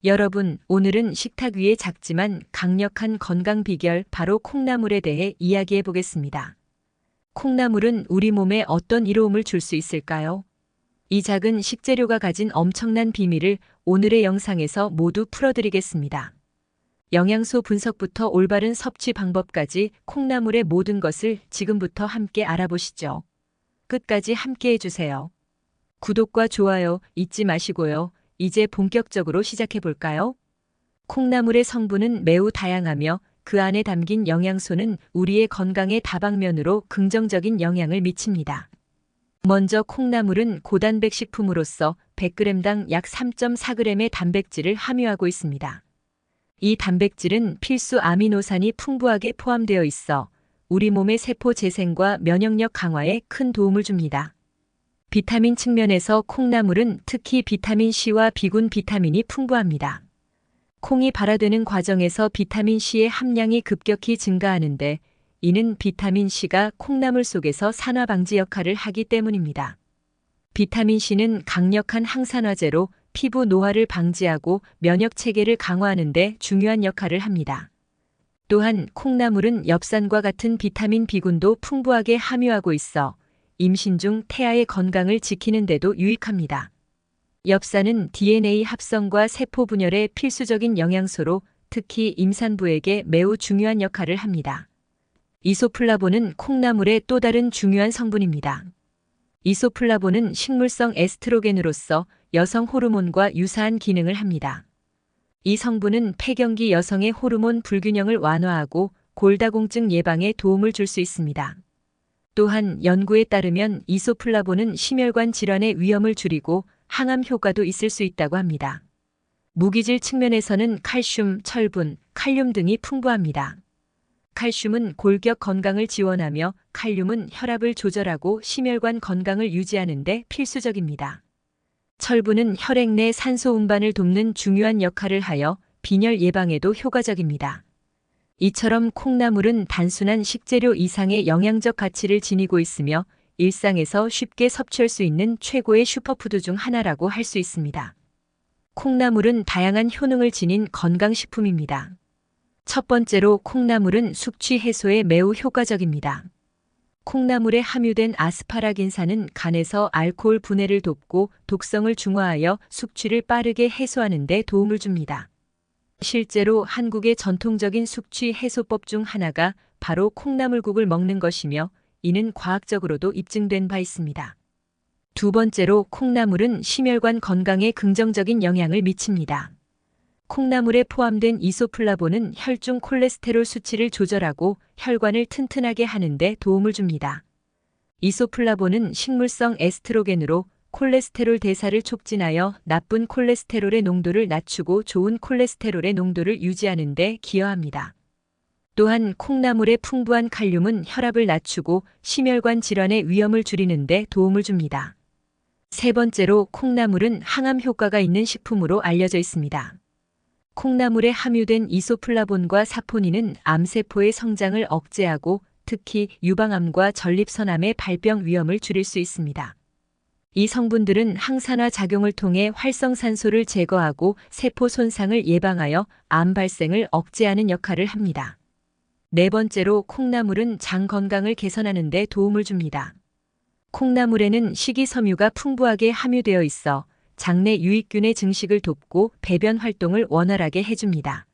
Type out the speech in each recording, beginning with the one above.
여러분, 오늘은 식탁 위에 작지만 강력한 건강 비결 바로 콩나물에 대해 이야기해 보겠습니다. 콩나물은 우리 몸에 어떤 이로움을 줄 수 있을까요? 이 작은 식재료가 가진 엄청난 비밀을 오늘의 영상에서 모두 풀어드리겠습니다. 영양소 분석부터 올바른 섭취 방법까지 콩나물의 모든 것을 지금부터 함께 알아보시죠. 끝까지 함께 해주세요. 구독과 좋아요 잊지 마시고요. 이제 본격적으로 시작해 볼까요? 콩나물의 성분은 매우 다양하며 그 안에 담긴 영양소는 우리의 건강에 다방면으로 긍정적인 영향을 미칩니다. 먼저 콩나물은 고단백 식품으로서 100g당 약 3.4g의 단백질을 함유하고 있습니다. 이 단백질은 필수 아미노산이 풍부하게 포함되어 있어 우리 몸의 세포 재생과 면역력 강화에 큰 도움을 줍니다. 비타민 측면에서 콩나물은 특히 비타민 C와 비군 비타민이 풍부합니다. 콩이 발화되는 과정에서 비타민 C의 함량이 급격히 증가하는데 이는 비타민 C가 콩나물 속에서 산화 방지 역할을 하기 때문입니다. 비타민 C는 강력한 항산화제로 피부 노화를 방지하고 면역 체계를 강화하는 데 중요한 역할을 합니다. 또한 콩나물은 엽산과 같은 비타민 B군도 풍부하게 함유하고 있어 임신 중 태아의 건강을 지키는 데도 유익합니다. 엽산은 DNA 합성과 세포 분열의 필수적인 영양소로 특히 임산부에게 매우 중요한 역할을 합니다. 이소플라본은 콩나물의 또 다른 중요한 성분입니다. 이소플라본은 식물성 에스트로겐으로서 여성 호르몬과 유사한 기능을 합니다. 이 성분은 폐경기 여성의 호르몬 불균형을 완화하고 골다공증 예방에 도움을 줄 수 있습니다. 또한 연구에 따르면 이소플라본은 심혈관 질환의 위험을 줄이고 항암 효과도 있을 수 있다고 합니다. 무기질 측면에서는 칼슘, 철분, 칼륨 등이 풍부합니다. 칼슘은 골격 건강을 지원하며 칼륨은 혈압을 조절하고 심혈관 건강을 유지하는 데 필수적입니다. 철분은 혈액 내 산소 운반을 돕는 중요한 역할을 하여 빈혈 예방에도 효과적입니다. 이처럼 콩나물은 단순한 식재료 이상의 영양적 가치를 지니고 있으며 일상에서 쉽게 섭취할 수 있는 최고의 슈퍼푸드 중 하나라고 할 수 있습니다. 콩나물은 다양한 효능을 지닌 건강식품입니다. 첫 번째로 콩나물은 숙취 해소에 매우 효과적입니다. 콩나물에 함유된 아스파라긴산은 간에서 알코올 분해를 돕고 독성을 중화하여 숙취를 빠르게 해소하는 데 도움을 줍니다. 실제로 한국의 전통적인 숙취 해소법 중 하나가 바로 콩나물국을 먹는 것이며 이는 과학적으로도 입증된 바 있습니다. 두 번째로 콩나물은 심혈관 건강에 긍정적인 영향을 미칩니다. 콩나물에 포함된 이소플라본은 혈중 콜레스테롤 수치를 조절하고 혈관을 튼튼하게 하는 데 도움을 줍니다. 이소플라본은 식물성 에스트로겐으로 콜레스테롤 대사를 촉진하여 나쁜 콜레스테롤의 농도를 낮추고 좋은 콜레스테롤의 농도를 유지하는 데 기여합니다. 또한 콩나물의 풍부한 칼륨은 혈압을 낮추고 심혈관 질환의 위험을 줄이는 데 도움을 줍니다. 세 번째로 콩나물은 항암 효과가 있는 식품으로 알려져 있습니다. 콩나물에 함유된 이소플라본과 사포닌은 암세포의 성장을 억제하고 특히 유방암과 전립선암의 발병 위험을 줄일 수 있습니다. 이 성분들은 항산화 작용을 통해 활성산소를 제거하고 세포 손상을 예방하여 암 발생을 억제하는 역할을 합니다. 네 번째로 콩나물은 장 건강을 개선하는 데 도움을 줍니다. 콩나물에는 식이섬유가 풍부하게 함유되어 있어 장내 유익균의 증식을 돕고 배변 활동을 원활하게 해줍니다.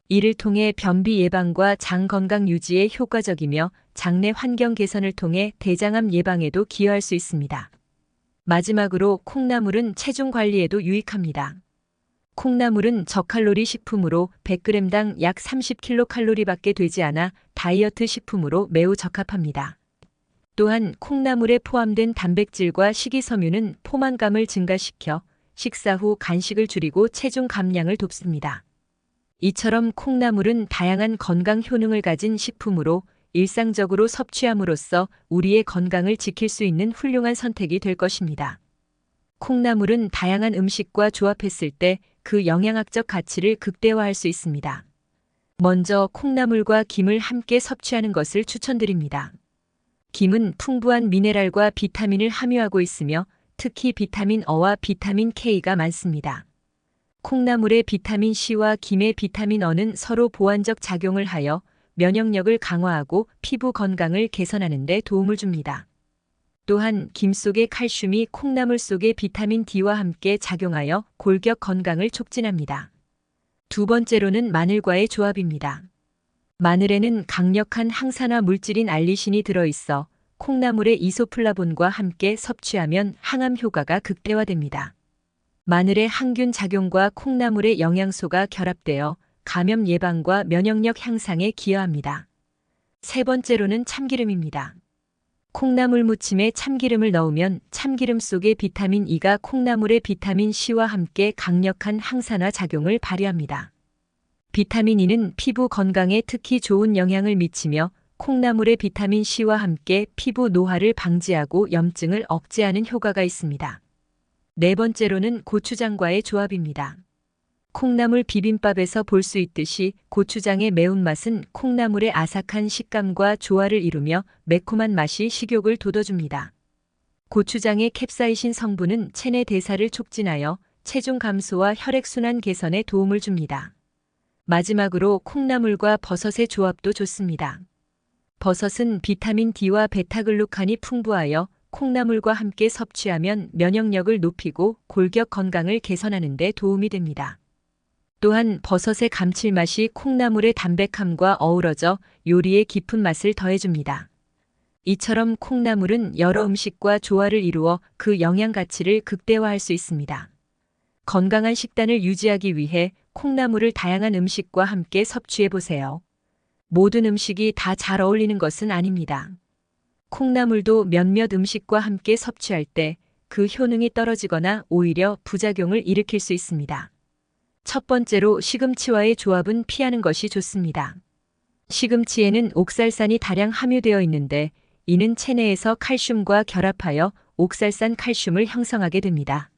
이를 통해 변비 예방과 장 건강 유지에 효과적이며 장내 환경 개선을 통해 대장암 예방에도 기여할 수 있습니다. 마지막으로 콩나물은 체중 관리에도 유익합니다. 콩나물은 저칼로리 식품으로 100g당 약 30kcal밖에 되지 않아 다이어트 식품으로 매우 적합합니다. 또한 콩나물에 포함된 단백질과 식이섬유는 포만감을 증가시켜 식사 후 간식을 줄이고 체중 감량을 돕습니다. 이처럼 콩나물은 다양한 건강 효능을 가진 식품으로 일상적으로 섭취함으로써 우리의 건강을 지킬 수 있는 훌륭한 선택이 될 것입니다. 콩나물은 다양한 음식과 조합했을 때 그 영양학적 가치를 극대화할 수 있습니다. 먼저 콩나물과 김을 함께 섭취하는 것을 추천드립니다. 김은 풍부한 미네랄과 비타민을 함유하고 있으며 특히 비타민 어와 비타민 K가 많습니다. 콩나물의 비타민 C와 김의 비타민 어는 서로 보완적 작용을 하여 면역력을 강화하고 피부 건강을 개선하는 데 도움을 줍니다. 또한 김 속의 칼슘이 콩나물 속의 비타민 D와 함께 작용하여 골격 건강을 촉진합니다. 두 번째로는 마늘과의 조합입니다. 마늘에는 강력한 항산화 물질인 알리신이 들어있어 콩나물의 이소플라본과 함께 섭취하면 항암 효과가 극대화됩니다. 마늘의 항균 작용과 콩나물의 영양소가 결합되어 감염 예방과 면역력 향상에 기여합니다. 세 번째로는 참기름입니다. 콩나물 무침에 참기름을 넣으면 참기름 속의 비타민 E가 콩나물의 비타민 C와 함께 강력한 항산화 작용을 발휘합니다. 비타민 E는 피부 건강에 특히 좋은 영향을 미치며 콩나물의 비타민 C와 함께 피부 노화를 방지하고 염증을 억제하는 효과가 있습니다. 네 번째로는 고추장과의 조합입니다. 콩나물 비빔밥에서 볼 수 있듯이 고추장의 매운맛은 콩나물의 아삭한 식감과 조화를 이루며 매콤한 맛이 식욕을 돋워줍니다. 고추장의 캡사이신 성분은 체내 대사를 촉진하여 체중 감소와 혈액순환 개선에 도움을 줍니다. 마지막으로 콩나물과 버섯의 조합도 좋습니다. 버섯은 비타민 D와 베타글루칸이 풍부하여 콩나물과 함께 섭취하면 면역력을 높이고 골격 건강을 개선하는 데 도움이 됩니다. 또한 버섯의 감칠맛이 콩나물의 담백함과 어우러져 요리의 깊은 맛을 더해줍니다. 이처럼 콩나물은 여러 음식과 조화를 이루어 그 영양 가치를 극대화할 수 있습니다. 건강한 식단을 유지하기 위해 콩나물을 다양한 음식과 함께 섭취해 보세요. 모든 음식이 다 잘 어울리는 것은 아닙니다. 콩나물도 몇몇 음식과 함께 섭취할 때 그 효능이 떨어지거나 오히려 부작용을 일으킬 수 있습니다. 첫 번째로 시금치와의 조합은 피하는 것이 좋습니다. 시금치에는 옥살산이 다량 함유되어 있는데 이는 체내에서 칼슘과 결합하여 옥살산 칼슘을 형성하게 됩니다.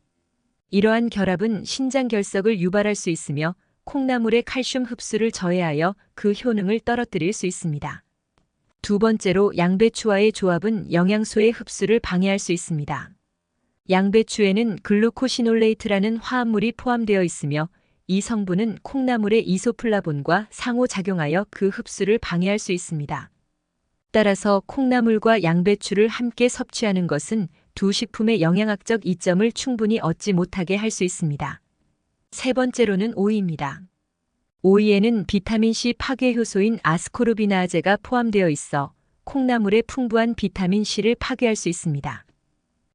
이러한 결합은 신장 결석을 유발할 수 있으며 콩나물의 칼슘 흡수를 저해하여 그 효능을 떨어뜨릴 수 있습니다. 두 번째로 양배추와의 조합은 영양소의 흡수를 방해할 수 있습니다. 양배추에는 글루코시놀레이트라는 화합물이 포함되어 있으며 이 성분은 콩나물의 이소플라본과 상호작용하여 그 흡수를 방해할 수 있습니다. 따라서 콩나물과 양배추를 함께 섭취하는 것은 두 식품의 영양학적 이점을 충분히 얻지 못하게 할 수 있습니다. 세 번째로는 오이입니다. 오이에는 비타민C 파괴 효소인 아스코르비나아제가 포함되어 있어 콩나물의 풍부한 비타민C를 파괴할 수 있습니다.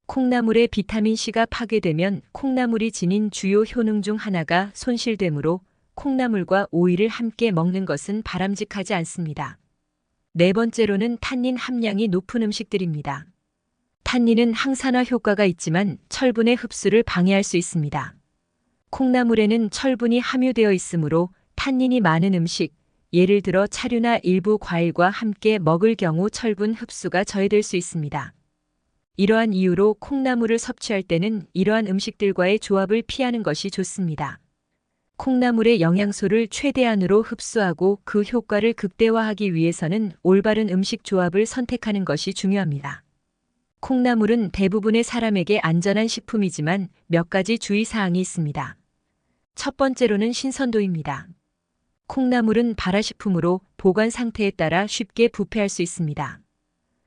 콩나물의 비타민C가 파괴되면 콩나물이 지닌 주요 효능 중 하나가 손실되므로 콩나물과 오이를 함께 먹는 것은 바람직하지 않습니다. 네 번째로는 탄닌 함량이 높은 음식들입니다. 탄닌은 항산화 효과가 있지만 철분의 흡수를 방해할 수 있습니다. 콩나물에는 철분이 함유되어 있으므로 탄닌이 많은 음식, 예를 들어 차류나 일부 과일과 함께 먹을 경우 철분 흡수가 저해될 수 있습니다. 이러한 이유로 콩나물을 섭취할 때는 이러한 음식들과의 조합을 피하는 것이 좋습니다. 콩나물의 영양소를 최대한으로 흡수하고 그 효과를 극대화하기 위해서는 올바른 음식 조합을 선택하는 것이 중요합니다. 콩나물은 대부분의 사람에게 안전한 식품이지만 몇 가지 주의사항이 있습니다. 첫 번째로는 신선도입니다. 콩나물은 발화식품으로 보관 상태에 따라 쉽게 부패할 수 있습니다.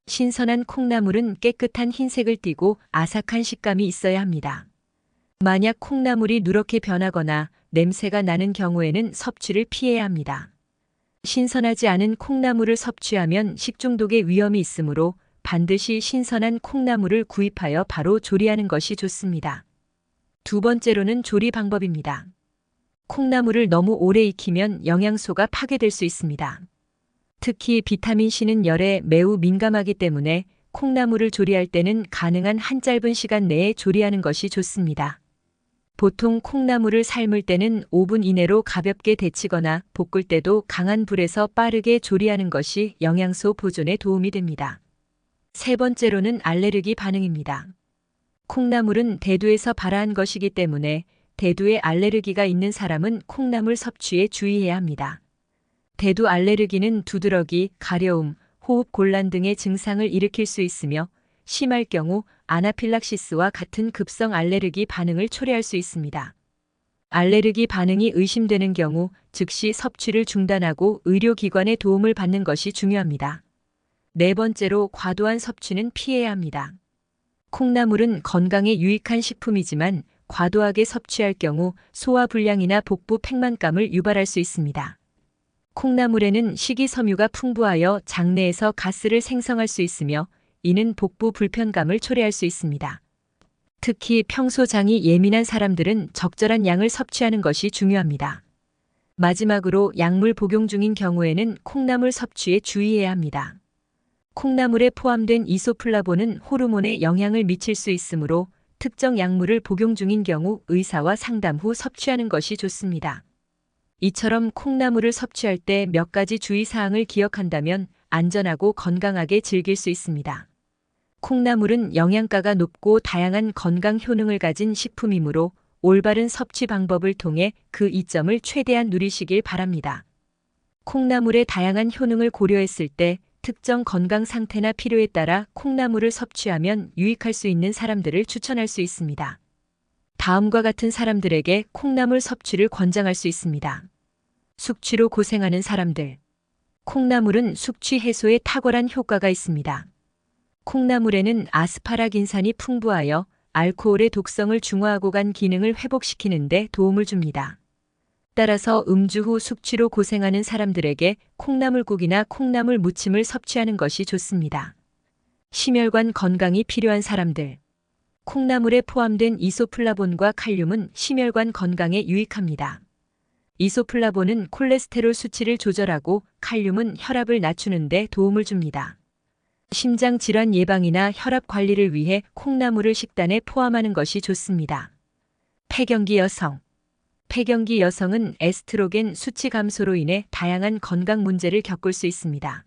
신선한 콩나물은 깨끗한 흰색을 띠고 아삭한 식감이 있어야 합니다. 만약 콩나물이 누렇게 변하거나 냄새가 나는 경우에는 섭취를 피해야 합니다. 신선하지 않은 콩나물을 섭취하면 식중독의 위험이 있으므로 반드시 신선한 콩나물을 구입하여 바로 조리하는 것이 좋습니다. 두 번째로는 조리 방법입니다. 콩나물을 너무 오래 익히면 영양소가 파괴될 수 있습니다. 특히 비타민C는 열에 매우 민감하기 때문에 콩나물을 조리할 때는 가능한 한 짧은 시간 내에 조리하는 것이 좋습니다. 보통 콩나물을 삶을 때는 5분 이내로 가볍게 데치거나 볶을 때도 강한 불에서 빠르게 조리하는 것이 영양소 보존에 도움이 됩니다. 세 번째로는 알레르기 반응입니다. 콩나물은 대두에서 발화한 것이기 때문에 대두에 알레르기가 있는 사람은 콩나물 섭취에 주의해야 합니다. 대두 알레르기는 두드러기, 가려움, 호흡 곤란 등의 증상을 일으킬 수 있으며 심할 경우 아나필락시스와 같은 급성 알레르기 반응을 초래할 수 있습니다. 알레르기 반응이 의심되는 경우 즉시 섭취를 중단하고 의료기관의 도움을 받는 것이 중요합니다. 네 번째로 과도한 섭취는 피해야 합니다. 콩나물은 건강에 유익한 식품이지만 과도하게 섭취할 경우 소화불량이나 복부 팽만감을 유발할 수 있습니다. 콩나물에는 식이섬유가 풍부하여 장내에서 가스를 생성할 수 있으며 이는 복부 불편감을 초래할 수 있습니다. 특히 평소 장이 예민한 사람들은 적절한 양을 섭취하는 것이 중요합니다. 마지막으로 약물 복용 중인 경우에는 콩나물 섭취에 주의해야 합니다. 콩나물에 포함된 이소플라본은 호르몬에 영향을 미칠 수 있으므로 특정 약물을 복용 중인 경우 의사와 상담 후 섭취하는 것이 좋습니다. 이처럼 콩나물을 섭취할 때 몇 가지 주의사항을 기억한다면 안전하고 건강하게 즐길 수 있습니다. 콩나물은 영양가가 높고 다양한 건강 효능을 가진 식품이므로 올바른 섭취 방법을 통해 그 이점을 최대한 누리시길 바랍니다. 콩나물의 다양한 효능을 고려했을 때 특정 건강 상태나 필요에 따라 콩나물을 섭취하면 유익할 수 있는 사람들을 추천할 수 있습니다. 다음과 같은 사람들에게 콩나물 섭취를 권장할 수 있습니다. 숙취로 고생하는 사람들. 콩나물은 숙취 해소에 탁월한 효과가 있습니다. 콩나물에는 아스파라긴산이 풍부하여 알코올의 독성을 중화하고 간 기능을 회복시키는 데 도움을 줍니다. 따라서 음주 후 숙취로 고생하는 사람들에게 콩나물국이나 콩나물 무침을 섭취하는 것이 좋습니다. 심혈관 건강이 필요한 사람들. 콩나물에 포함된 이소플라본과 칼륨은 심혈관 건강에 유익합니다. 이소플라본은 콜레스테롤 수치를 조절하고 칼륨은 혈압을 낮추는 데 도움을 줍니다. 심장 질환 예방이나 혈압 관리를 위해 콩나물을 식단에 포함하는 것이 좋습니다. 폐경기 여성. 폐경기 여성은 에스트로겐 수치 감소로 인해 다양한 건강 문제를 겪을 수 있습니다.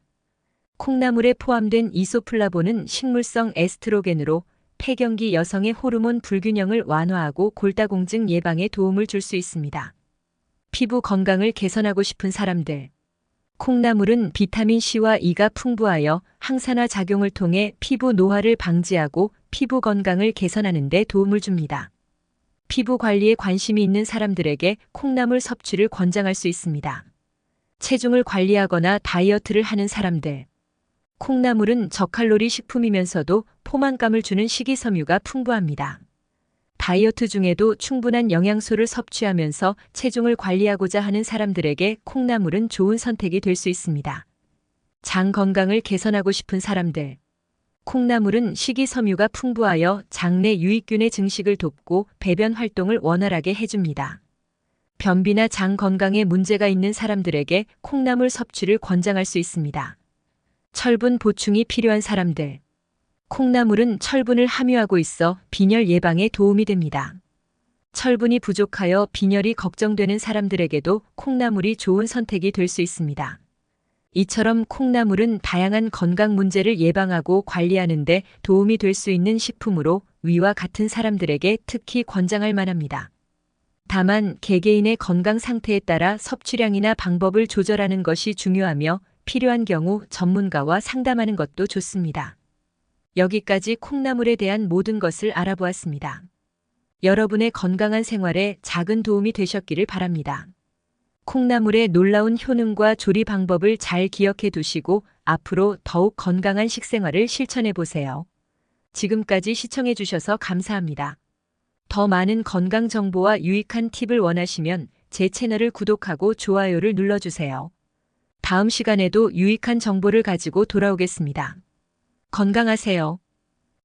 콩나물에 포함된 이소플라본은 식물성 에스트로겐으로 폐경기 여성의 호르몬 불균형을 완화하고 골다공증 예방에 도움을 줄 수 있습니다. 피부 건강을 개선하고 싶은 사람들. 콩나물은 비타민C와 E가 풍부하여 항산화 작용을 통해 피부 노화를 방지하고 피부 건강을 개선하는 데 도움을 줍니다. 피부 관리에 관심이 있는 사람들에게 콩나물 섭취를 권장할 수 있습니다. 체중을 관리하거나 다이어트를 하는 사람들. 콩나물은 저칼로리 식품이면서도 포만감을 주는 식이섬유가 풍부합니다. 다이어트 중에도 충분한 영양소를 섭취하면서 체중을 관리하고자 하는 사람들에게 콩나물은 좋은 선택이 될 수 있습니다. 장 건강을 개선하고 싶은 사람들. 콩나물은 식이섬유가 풍부하여 장내 유익균의 증식을 돕고 배변 활동을 원활하게 해줍니다. 변비나 장 건강에 문제가 있는 사람들에게 콩나물 섭취를 권장할 수 있습니다. 철분 보충이 필요한 사람들. 콩나물은 철분을 함유하고 있어 빈혈 예방에 도움이 됩니다. 철분이 부족하여 빈혈이 걱정되는 사람들에게도 콩나물이 좋은 선택이 될 수 있습니다. 이처럼 콩나물은 다양한 건강 문제를 예방하고 관리하는 데 도움이 될 수 있는 식품으로 위와 같은 사람들에게 특히 권장할 만합니다. 다만 개개인의 건강 상태에 따라 섭취량이나 방법을 조절하는 것이 중요하며 필요한 경우 전문가와 상담하는 것도 좋습니다. 여기까지 콩나물에 대한 모든 것을 알아보았습니다. 여러분의 건강한 생활에 작은 도움이 되셨기를 바랍니다. 콩나물의 놀라운 효능과 조리 방법을 잘 기억해 두시고 앞으로 더욱 건강한 식생활을 실천해 보세요. 지금까지 시청해 주셔서 감사합니다. 더 많은 건강 정보와 유익한 팁을 원하시면 제 채널을 구독하고 좋아요를 눌러주세요. 다음 시간에도 유익한 정보를 가지고 돌아오겠습니다. 건강하세요.